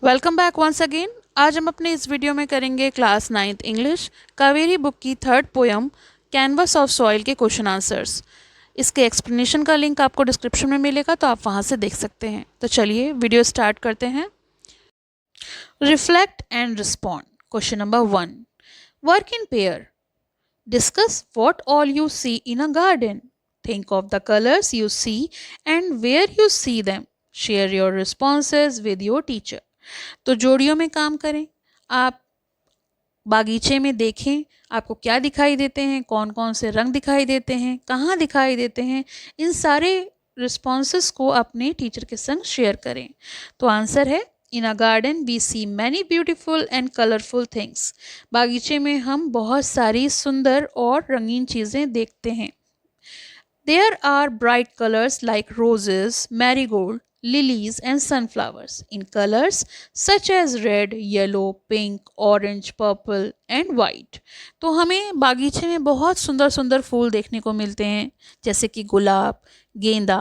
Welcome back once again. आज हम अपने इस वीडियो में करेंगे class 9th English Kaveri book की third poem canvas of soil के क्वेश्चन आंसर्स। इसके एक्सप्लेनेशन का लिंक आपको डिस्क्रिप्शन में मिलेगा, तो आप वहाँ से देख सकते हैं। तो चलिए वीडियो स्टार्ट करते हैं। Reflect and respond. Question number 1, work in pair. Discuss what all you see in a garden. Think of the colours you see and where you see them. Share your responses with your teacher. तो जोड़ियों में काम करें। आप बागीचे में देखें आपको क्या दिखाई देते हैं, कौन कौन से रंग दिखाई देते हैं, कहाँ दिखाई देते हैं। इन सारे रिस्पॉन्सेस को अपने टीचर के संग शेयर करें। तो आंसर है, in a garden we see many beautiful and colourful things. बागीचे में हम बहुत सारी सुंदर और रंगीन चीज़ें देखते हैं। There are bright colors like roses, marigold, lilies, and sunflowers in colors such as red, yellow, pink, orange, purple, and white. तो हमें बागीचे में बहुत सुंदर सुंदर फूल देखने को मिलते हैं, जैसे कि गुलाब, गेंदा,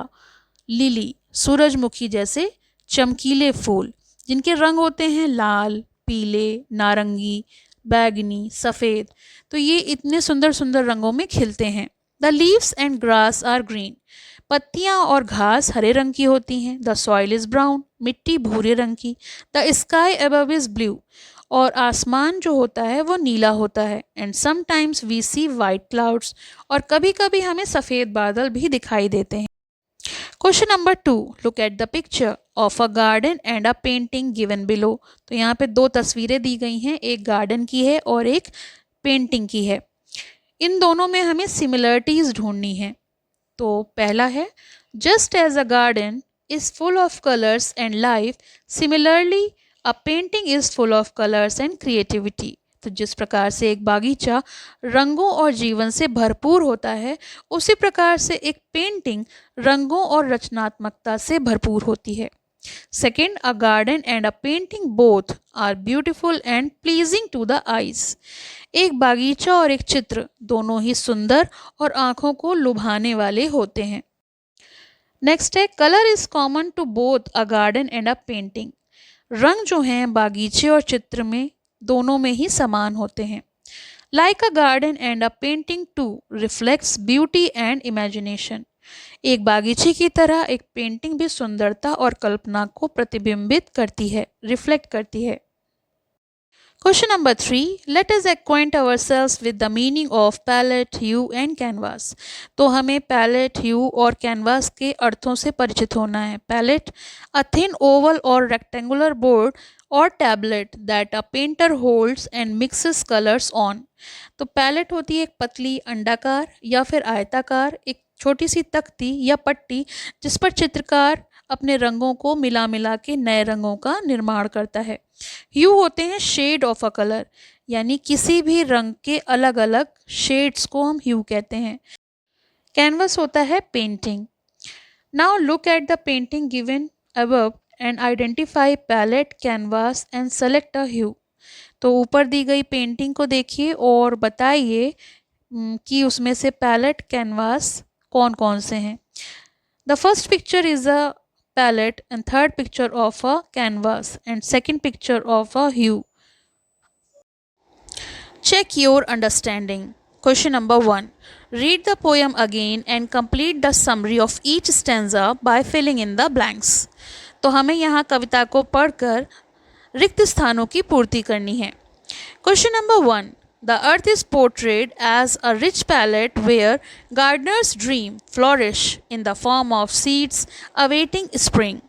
लिली, सूरजमुखी जैसे चमकीले फूल, जिनके रंग होते हैं लाल, पीले, नारंगी, बैगनी, सफ़ेद। तो ये इतने सुंदर सुंदर रंगों में खिलते हैं। The leaves and grass are green. पत्तियां और घास हरे रंग की होती हैं। The soil is brown. मिट्टी भूरे रंग की। The sky above is blue. और आसमान जो होता है वो नीला होता है। And sometimes we see white clouds. और कभी कभी हमें सफ़ेद बादल भी दिखाई देते हैं। Question number 2, look at the picture of a garden and a painting given below. तो यहाँ पे दो तस्वीरें दी गई हैं, एक गार्डन की है और एक पेंटिंग की है। इन दोनों में हमें सिमिलरिटीज़ ढूंढनी है। तो पहला है, just as a garden is full of colours and life, similarly a painting is full of colours and creativity. तो जिस प्रकार से एक बागीचा रंगों और जीवन से भरपूर होता है, उसी प्रकार से एक पेंटिंग रंगों और रचनात्मकता से भरपूर होती है। Second, a garden and a painting both are beautiful and pleasing to the eyes. एक बागीचा और एक चित्र दोनों ही सुंदर और आंखों को लुभाने वाले होते हैं। नेक्स्ट है, colour is common to both a garden and a painting. रंग जो हैं बागीचे और चित्र में दोनों में ही समान होते हैं। Like a garden and a painting too reflects beauty and imagination. एक बागीचे की तरह एक पेंटिंग भी सुंदरता और कल्पना को प्रतिबिंबित करती है, रिफ्लेक्ट करती है। Question number 3, let us acquaint ourselves with the meaning of palette, hue and canvas. तो हमें पैलेट, ह्यू और कैनवास के अर्थों से परिचित होना है। पैलेट, अ थिन ओवल और रेक्टेंगुलर बोर्ड और tablet that a painter holds and mixes colours on. तो पैलेट होती है एक पतली अंडाकार या फिर आयताकार एक छोटी सी तख्ती या पट्टी, जिस पर चित्रकार अपने रंगों को मिला मिला के नए रंगों का निर्माण करता है। ह्यू होते हैं शेड ऑफ अ कलर, यानी किसी भी रंग के अलग अलग शेड्स को हम ह्यू कहते हैं। कैनवस होता है painting. Now look at the painting given above and identify palette, canvas and select a hue. तो ऊपर दी गई पेंटिंग को देखिए और बताइए कि उसमें से पैलेट, कैनवास कौन कौन से हैं। The first picture is a palette and third picture of a canvas and second picture of a hue. Check your understanding. Question number 1, read the poem again and complete the summary of each stanza by filling in the blanks. तो हमें यहाँ कविता को पढ़कर रिक्त स्थानों की पूर्ति करनी है। Question number 1, the earth is portrayed as a rich palette where gardeners' dream flourish in the form of seeds awaiting spring.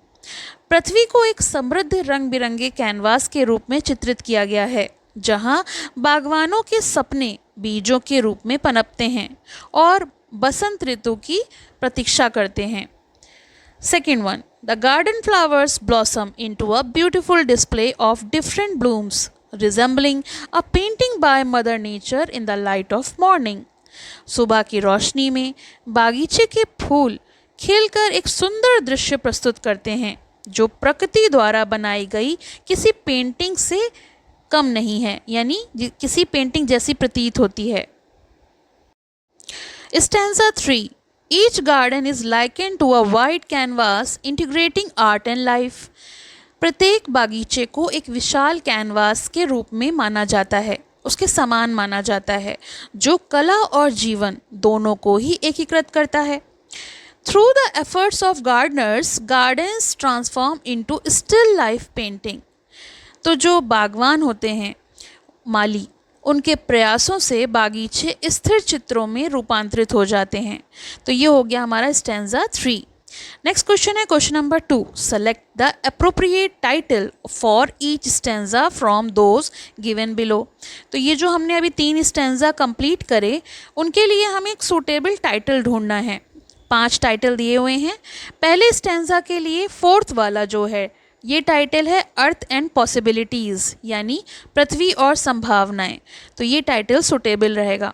पृथ्वी को एक समृद्ध रंग बिरंगे कैनवास के रूप में चित्रित किया गया है, जहां बागवानों के सपने बीजों के रूप में पनपते हैं और बसंत ऋतु की प्रतीक्षा करते हैं। Second one, the garden flowers blossom into a beautiful display of different blooms, resembling a painting by Mother Nature in the light of morning. सुबह की रोशनी में बागीचे के फूल खिलकर एक सुंदर दृश्य प्रस्तुत करते हैं, जो प्रकृति द्वारा बनाई गई किसी पेंटिंग से कम नहीं है, यानी किसी पेंटिंग जैसी प्रतीत होती है। Stanza 3, each garden is likened to a white canvas integrating art and life. प्रत्येक बागीचे को एक विशाल कैनवास के रूप में माना जाता है, उसके समान माना जाता है, जो कला और जीवन दोनों को ही एकीकृत करता है। Through the efforts of gardeners, gardens transform into still life painting. तो जो बागवान होते हैं, माली, उनके प्रयासों से बागीचे स्थिर चित्रों में रूपांतरित हो जाते हैं। तो ये हो गया हमारा स्टैंजा 3। नेक्स्ट क्वेश्चन है question number 2। Select the appropriate title for each stanza from those given below. तो ये जो हमने अभी 3 स्टैंजा कंप्लीट करे, उनके लिए हमें एक सूटेबल टाइटल ढूंढना है। 5 टाइटल दिए हुए हैं। पहले स्टैंजा के लिए 4th वाला जो है, ये टाइटल है अर्थ एंड पॉसिबिलिटीज़, यानी पृथ्वी और संभावनाएं। तो ये टाइटल सुटेबल रहेगा।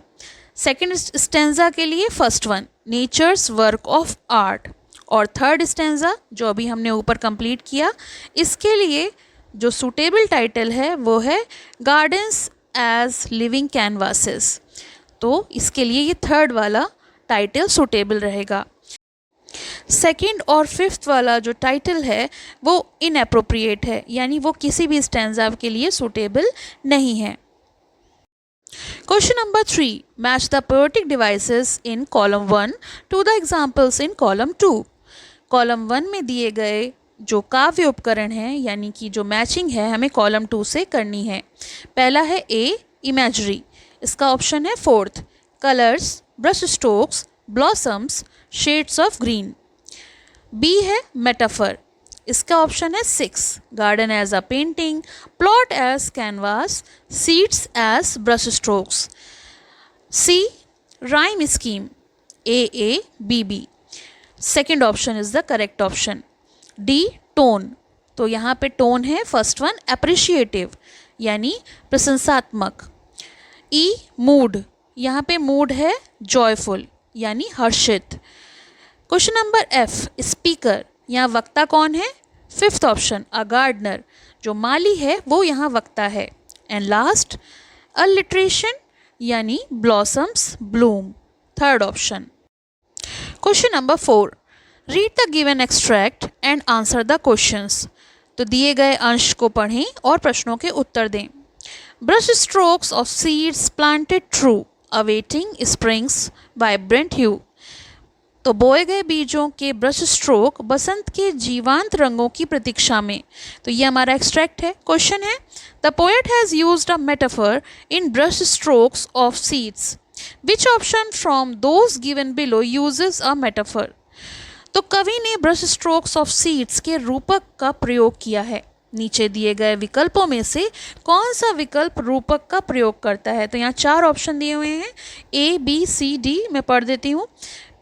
सेकंड स्टैंजा के लिए first one nature's work of art, और थर्ड स्टैंजा जो अभी हमने ऊपर कंप्लीट किया, इसके लिए जो सुटेबल टाइटल है वो है गार्डन्स एज लिविंग कैनवासेस। तो इसके लिए ये थर्ड वाला टाइटल सुटेबल रहेगा। सेकंड और 5th वाला जो टाइटल है वो इनएप्रोप्रिएट है, यानी वो किसी भी स्टैंजा के लिए सुटेबल नहीं है। Question number 3। Match the poetic devices in column 1 to the examples in column 2। Column 1 में दिए गए जो काव्य उपकरण हैं, यानी कि जो मैचिंग है, हमें कॉलम 2 से करनी है। पहला है ए इमेजरी, इसका ऑप्शन है 4th colours, brush strokes, blossoms, shades of green. B है मेटाफर, इसका ऑप्शन है 6 garden as a painting, plot as canvas, seeds as brush strokes. C rhyme scheme, A B B, second option is the correct option. D tone, तो यहाँ पे tone है first one appreciative, यानी प्रशंसात्मक। ई mood, यहाँ पे mood है joyful, यानी हर्षित। Question number F speaker, यहाँ वक्ता कौन है? 5th ऑप्शन अ गार्डनर, जो माली है वो यहाँ वक्ता है। एंड लास्ट अलिट्रेशन, यानी blossoms Bloom, 3rd option. Question number 4। Read the given extract and answer the questions. तो दिए गए अंश को पढ़ें और प्रश्नों के उत्तर दें। Brush strokes of seeds planted true awaiting springs vibrant hue. तो बोए गए बीजों के ब्रश स्ट्रोक बसंत के जीवांत रंगों की प्रतीक्षा में। तो ये हमारा एक्सट्रैक्ट है। क्वेश्चन है the poet has used a metaphor in brush strokes of seeds, which option from those given below uses a metaphor. तो कवि ने ब्रश स्ट्रोक्स ऑफ सीड्स के रूपक का प्रयोग किया है। नीचे दिए गए विकल्पों में से कौन सा विकल्प रूपक का प्रयोग करता है? तो यहाँ 4 ऑप्शन दिए हुए हैं, ए बी सी डी। मैं पढ़ देती हूँ।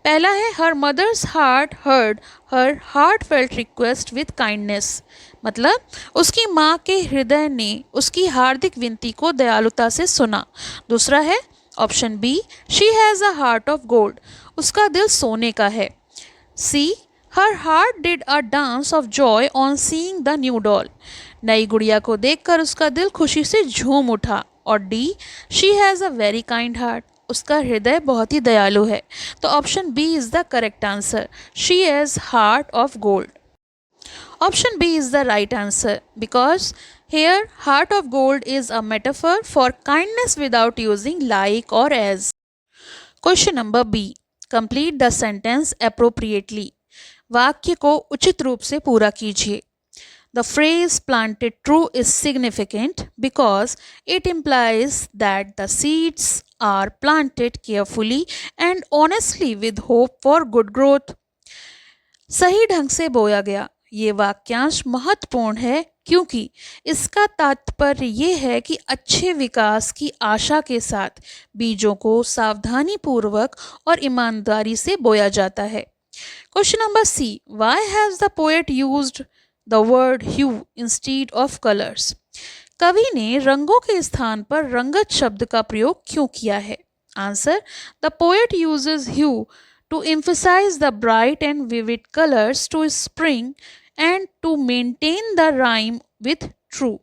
पहला है her mother's heart heard her heartfelt request with kindness, मतलब उसकी माँ के हृदय ने उसकी हार्दिक विनती को दयालुता से सुना। दूसरा है option B she has a heart of gold, उसका दिल सोने का है। See her heart did a dance of joy on seeing the new doll, नई गुड़िया को देखकर उसका दिल खुशी से झूम उठा। और D she has a very kind heart, उसका हृदय बहुत ही दयालु है। तो option B is the correct answer, she has heart of gold. Option B is the right answer because here heart of gold is a metaphor for kindness without using like or as. Question number B. Complete the sentence appropriately. वाक्य को उचित रूप से पूरा कीजिए। The phrase planted true is significant because it implies that the seeds are planted carefully and honestly with hope for good growth. सही ढंग से बोया गया, ये वाक्यांश महत्वपूर्ण है क्योंकि इसका तात्पर्य ये है कि अच्छे विकास की आशा के साथ बीजों को सावधानी पूर्वक और ईमानदारी से बोया जाता है। Question number C, why has the poet used the word hue instead of colours. कवि ने रंगों के स्थान पर रंगत शब्द का प्रयोग क्यों किया है? Answer, the poet uses hue to emphasize the bright and vivid colors to spring and to maintain the rhyme with true.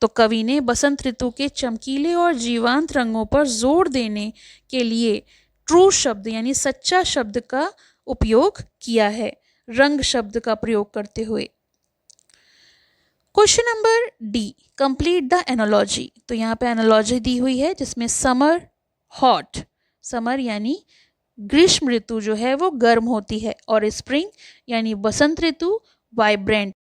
तो कवि ने बसंत ऋतु के चमकीले और जीवंत रंगों पर जोर देने के लिए ट्रू शब्द यानी सच्चा शब्द का उपयोग किया है, रंग शब्द का प्रयोग करते हुए। Question number D, complete the analogy. तो यहाँ पे एनालॉजी दी हुई है जिसमें समर हॉट, समर यानी ग्रीष्म ऋतु जो है वो गर्म होती है, और स्प्रिंग यानी बसंत ऋतु vibrant.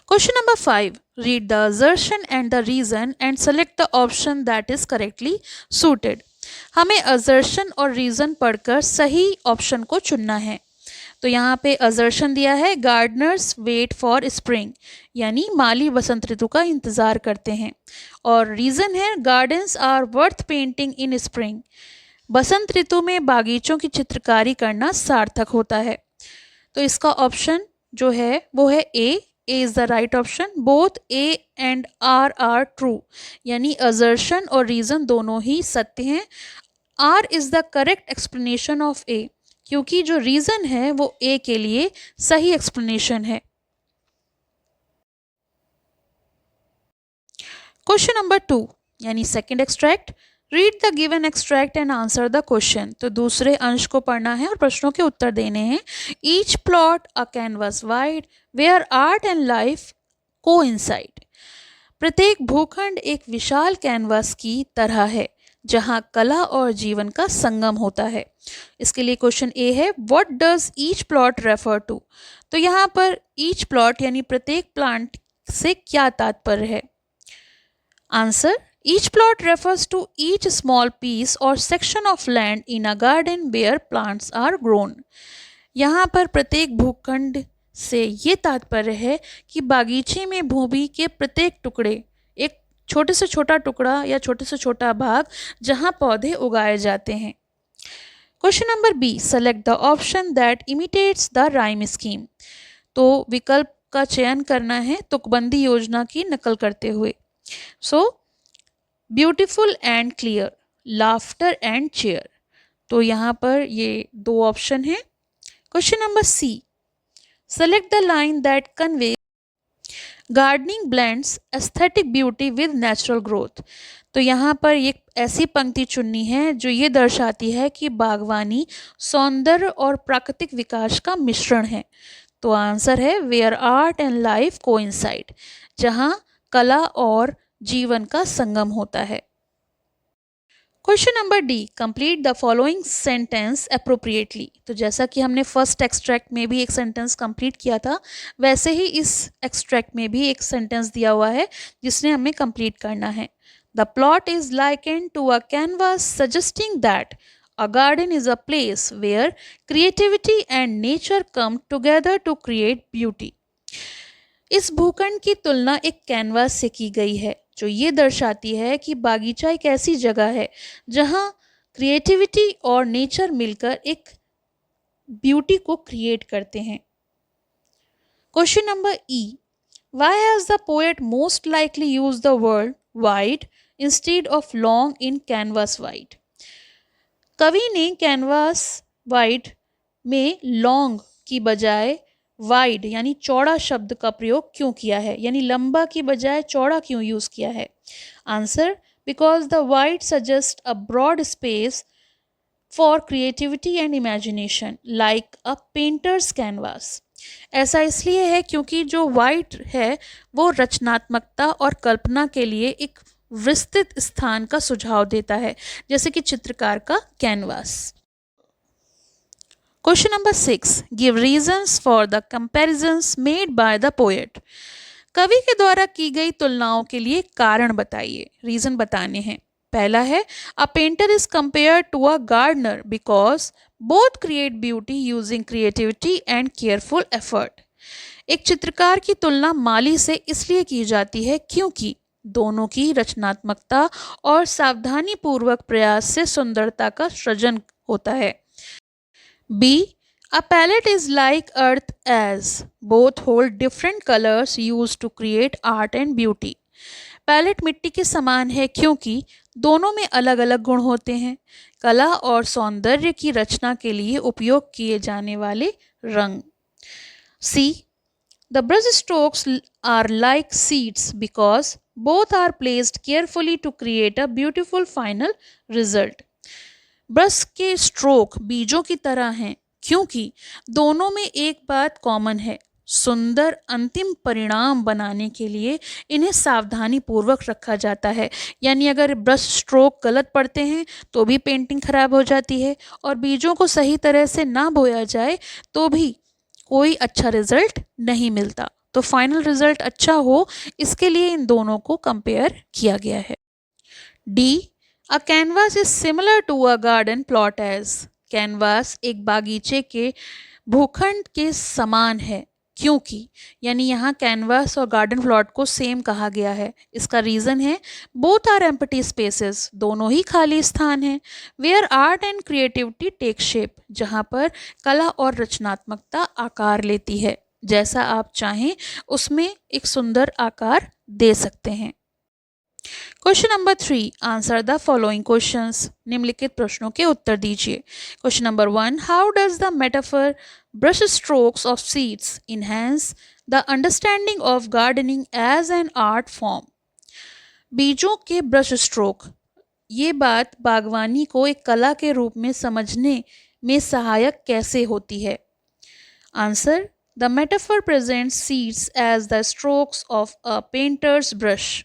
Question number 5, read the assertion and the reason and select the option that is correctly suited. हमें असर्शन और रीजन पढ़कर सही ऑप्शन को चुनना है। तो यहाँ पे असर्शन दिया है, गार्डनर्स वेट फॉर स्प्रिंग, यानी माली बसंत ऋतु का इंतजार करते हैं। और रीजन है, gardens are worth painting in spring, बसंत ऋतु में बागीचों की चित्रकारी करना सार्थक होता है। तो इसका ऑप्शन जो है वो है A is the right option. Both A and R true, यानी असर्शन और रीजन दोनों ही सत्य हैं। R is the correct explanation of A, क्योंकि जो रीजन है वो ए के लिए सही एक्सप्लेनेशन है। क्वेश्चन नंबर 2 यानी second extract, read the given extract and answer the question. तो दूसरे अंश को पढ़ना है और प्रश्नों के उत्तर देने हैं। Each plot a canvas wide where art and life coincide. प्रत्येक भूखंड एक विशाल कैनवास की तरह है जहां कला और जीवन का संगम होता है। इसके लिए क्वेश्चन ए है, what does each plot refer to. तो यहाँ पर ईच प्लॉट यानी प्रत्येक प्लांट से क्या तात्पर्य है। Answer, each plot refers to each small piece or section of land in a garden where plants are grown। यहाँ पर प्रत्येक भूखंड से ये तात्पर्य है कि बागीचे में भूमि के प्रत्येक टुकड़े, एक छोटे से छोटा टुकड़ा या छोटे से छोटा भाग जहाँ पौधे उगाए जाते हैं। Question number B, select the option that imitates the rhyme scheme. तो विकल्प का चयन करना है तुकबंदी योजना की नकल करते हुए। Beautiful and clear, laughter and cheer. तो यहाँ पर ये दो ऑप्शन हैं। Question number C, select the line that convey gardening blends aesthetic beauty with natural growth. तो यहाँ पर ये ऐसी पंक्ति चुननी है जो ये दर्शाती है कि बागवानी सौंदर्य और प्राकृतिक विकास का मिश्रण है। तो आंसर है where art and life coincide, जहाँ कला और जीवन का संगम होता है। Question number D, complete the following sentence appropriately. तो जैसा कि हमने फर्स्ट एक्सट्रैक्ट में भी एक सेंटेंस कंप्लीट किया था, वैसे ही इस एक्सट्रैक्ट में भी एक सेंटेंस दिया हुआ है जिसने हमें कंप्लीट करना है। The plot is likened to a canvas suggesting that a garden is a place where creativity and nature come together to create beauty. इस भूखंड की तुलना एक कैनवास से की गई है जो ये दर्शाती है कि बागीचा एक ऐसी जगह है जहां क्रिएटिविटी और नेचर मिलकर एक ब्यूटी को क्रिएट करते हैं। Question number E, why has the poet most likely use the word wide instead of long in canvas wide. कवि ने कैनवास वाइड में लॉन्ग की बजाय वाइड यानी चौड़ा शब्द का प्रयोग क्यों किया है, यानी लंबा की बजाय चौड़ा क्यों यूज किया है। Answer, because the wide suggest a broad space for creativity and imagination like a painter's canvas. ऐसा इसलिए है क्योंकि जो वाइड है वो रचनात्मकता और कल्पना के लिए एक विस्तृत स्थान का सुझाव देता है, जैसे कि चित्रकार का canvas. Question number 6, give reasons for the comparisons made by the poet. कवि के द्वारा की गई तुलनाओं के लिए कारण बताइए, रीजन बताने हैं। पहला है, a painter is compare to a gardener because both create beauty using creativity and careful effort. एक चित्रकार की तुलना माली से इसलिए की जाती है क्योंकि दोनों की रचनात्मकता और सावधानी पूर्वक प्रयास से सुंदरता का सृजन होता है। B, a palette is like earth as both hold different colors used to create art and beauty। Palette मिट्टी के समान है क्योंकि दोनों में अलग अलग गुण होते हैं, कला और सौंदर्य की रचना के लिए उपयोग किए जाने वाले रंग। C, the brush strokes are like seeds because both are placed carefully to create a beautiful final result। Brush के स्ट्रोक बीजों की तरह हैं क्योंकि दोनों में एक बात कॉमन है, सुंदर अंतिम परिणाम बनाने के लिए इन्हें सावधानी पूर्वक रखा जाता है। यानी अगर ब्रश स्ट्रोक गलत पड़ते हैं तो भी पेंटिंग खराब हो जाती है, और बीजों को सही तरह से ना बोया जाए तो भी कोई अच्छा रिजल्ट नहीं मिलता। तो फाइनल रिजल्ट अच्छा हो, इसके लिए इन दोनों को कंपेयर किया गया है। D, a canvas is similar to a garden plot as. Canvas एक बागीचे के भूखंड के समान है, क्योंकि यानी यहाँ कैनवास और गार्डन प्लॉट को सेम कहा गया है। इसका रीज़न है बोथ आर एम्प्टी स्पेसेस, दोनों ही खाली स्थान हैं, where art and creativity take shape, जहाँ पर कला और रचनात्मकता आकार लेती है। जैसा आप चाहें उसमें एक सुंदर आकार दे सकते हैं। Question number 3, answer the following questions. निम्नलिखित प्रश्नों के उत्तर दीजिए। Question number 1, how does the metaphor brush strokes of seeds enhance the understanding of gardening as an art form. बीजों के ब्रश स्ट्रोक, ये बात बागवानी को एक कला के रूप में समझने में सहायक कैसे होती है। Answer, the metaphor presents seeds as the strokes of a painter's brush.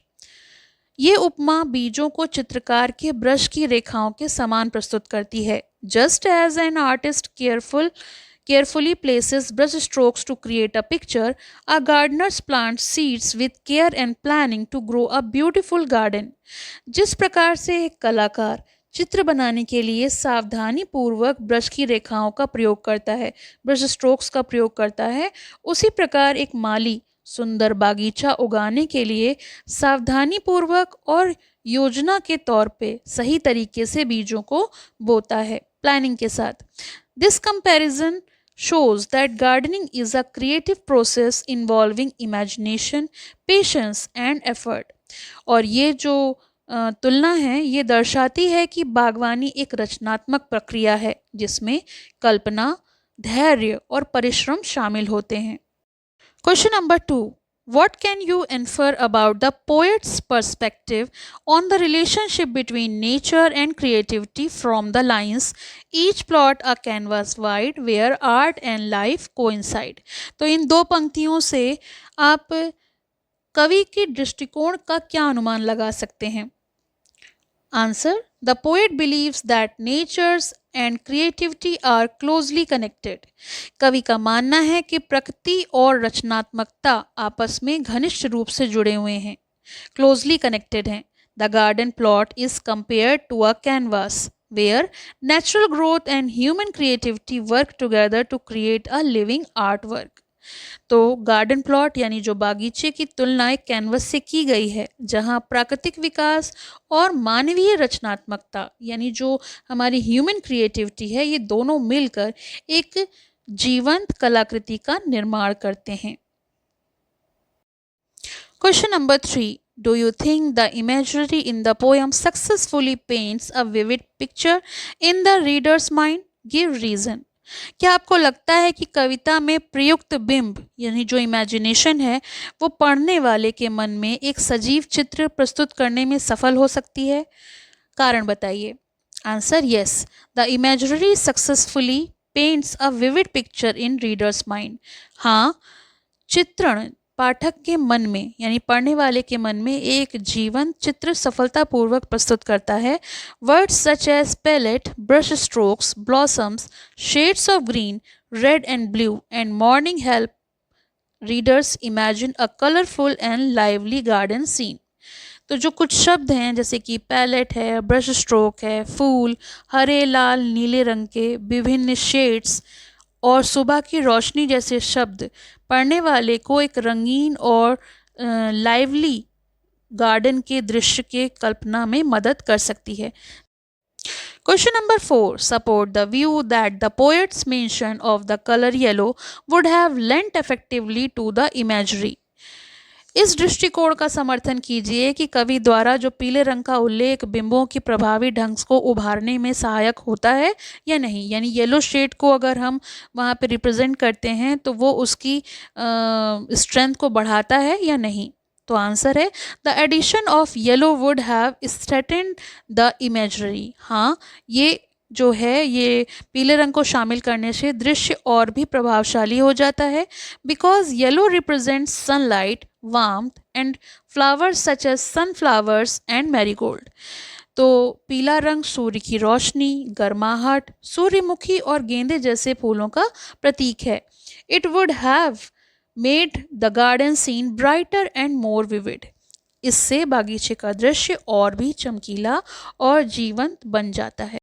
ये उपमा बीजों को चित्रकार के ब्रश की रेखाओं के समान प्रस्तुत करती है। Just as an artist carefully places brush strokes to create a picture, a gardener plants seeds with care and planning to grow a beautiful garden. जिस प्रकार से एक कलाकार चित्र बनाने के लिए सावधानी पूर्वक ब्रश की रेखाओं का प्रयोग करता है, ब्रश स्ट्रोक्स का प्रयोग करता है, उसी प्रकार एक माली सुंदर बागीचा उगाने के लिए सावधानी पूर्वक और योजना के तौर पे सही तरीके से बीजों को बोता है, प्लानिंग के साथ। This comparison shows that gardening is a creative process involving imagination, patience and effort. और ये जो तुलना है ये दर्शाती है कि बागवानी एक रचनात्मक प्रक्रिया है जिसमें कल्पना, धैर्य और परिश्रम शामिल होते हैं। Question number 2, what can you infer about the poet's perspective on the relationship between nature and creativity from the lines each plot a canvas wide where art and life coincide? तो इन दो पंक्तियों से आप कवि के दृष्टिकोण का क्या अनुमान लगा सकते हैं। Answer, the poet believes that nature's and creativity are closely connected. कवि का मानना है कि प्रकृति और रचनात्मकता आपस में घनिष्ठ रूप से जुड़े हुए हैं, क्लोजली कनेक्टेड हैं। The garden plot is compared to a canvas where natural growth and human creativity work together to create a living art work. तो गार्डन प्लॉट यानी जो बागीचे की तुलना एक कैनवस से की गई है, जहां प्राकृतिक विकास और मानवीय रचनात्मकता यानी जो हमारी ह्यूमन क्रिएटिविटी है, ये दोनों मिलकर एक जीवंत कलाकृति का निर्माण करते हैं। Question number 3, do you think the imagery in the poem successfully paints a vivid picture in the reader's mind? Give reason. क्या आपको लगता है कि कविता में प्रयुक्त बिंब यानी जो इमेजिनेशन है वो पढ़ने वाले के मन में एक सजीव चित्र प्रस्तुत करने में सफल हो सकती है? कारण बताइए। Answer, yes, the imagery successfully paints a vivid picture in readers mind. हाँ, चित्रण पाठक के मन में यानी पढ़ने वाले के मन में एक जीवंत चित्र सफलतापूर्वक प्रस्तुत करता है। Words such as palette, brush strokes, blossoms, shades of green, red and blue and morning help readers imagine a colourful and lively garden scene. तो जो कुछ शब्द हैं जैसे कि पैलेट है, ब्रश स्ट्रोक है, फूल, हरे, लाल, नीले रंग के विभिन्न शेड्स और सुबह की रोशनी जैसे शब्द पढ़ने वाले को एक रंगीन और लाइवली गार्डन के दृश्य के कल्पना में मदद कर सकती है। Question number 4, support the view that the poet's mention of the colour yellow would have lent effectively to the imagery. इस दृष्टिकोण का समर्थन कीजिए कि कवि द्वारा जो पीले रंग का उल्लेख बिंबों की प्रभावी ढंग को उभारने में सहायक होता है या नहीं। यानी येलो शेड को अगर हम वहाँ पे रिप्रेजेंट करते हैं तो वो उसकी स्ट्रेंथ को बढ़ाता है या नहीं। तो आंसर है, the addition of yellow would have strengthened the imagery. हाँ, ये जो है ये पीले रंग को शामिल करने से दृश्य और भी प्रभावशाली हो जाता है, because yellow represents sunlight, warmth and flowers such as sunflowers and marigold. तो पीला रंग सूर्य की रोशनी, गर्माहट, सूर्यमुखी और गेंदे जैसे फूलों का प्रतीक है। It would have made the garden scene brighter and more vivid. इससे बागीचे का दृश्य और भी चमकीला और जीवंत बन जाता है।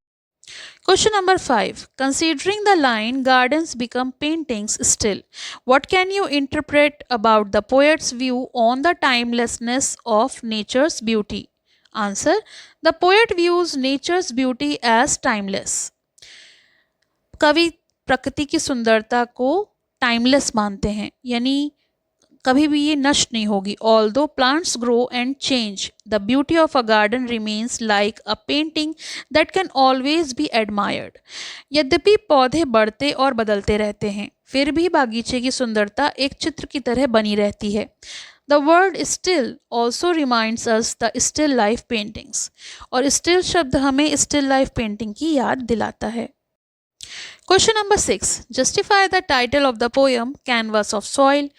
Question number 5. Considering the line gardens become paintings still, what can you interpret about the poet's view on the timelessness of nature's beauty? Answer. The poet views nature's beauty as timeless. कवि प्रकृति की सुंदरता को timeless मानते हैं, यानी कभी भी ये नष्ट नहीं होगी। Although plants grow and change, the beauty of a garden remains like a painting that can always be admired. यद्यपि पौधे बढ़ते और बदलते रहते हैं, फिर भी बागीचे की सुंदरता एक चित्र की तरह बनी रहती है। The word still also reminds us the still life paintings, और स्टिल शब्द हमें स्टिल लाइफ पेंटिंग की याद दिलाता है। Question number 6. Justify the title of the poem canvas of soil.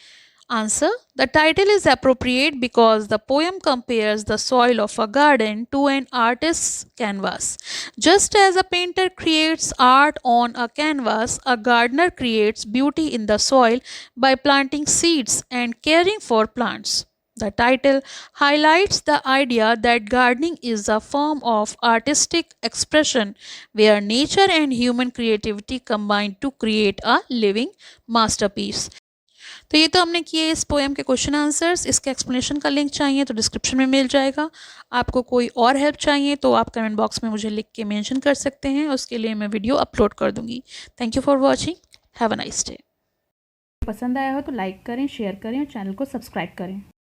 Answer. The title is appropriate because the poem compares the soil of a garden to an artist's canvas. Just as a painter creates art on a canvas, a gardener creates beauty in the soil by planting seeds and caring for plants. The title highlights the idea that gardening is a form of artistic expression where nature and human creativity combine to create a living masterpiece. तो ये तो हमने किए इस poem के question answers. इसके explanation का link चाहिए तो डिस्क्रिप्शन में मिल जाएगा। आपको कोई और हेल्प चाहिए तो आप कमेंट बॉक्स में मुझे लिख के मेंशन कर सकते हैं, उसके लिए मैं वीडियो अपलोड कर दूंगी। Thank you for watching, have a nice day. पसंद आया हो तो लाइक करें, शेयर करें और चैनल को सब्सक्राइब करें।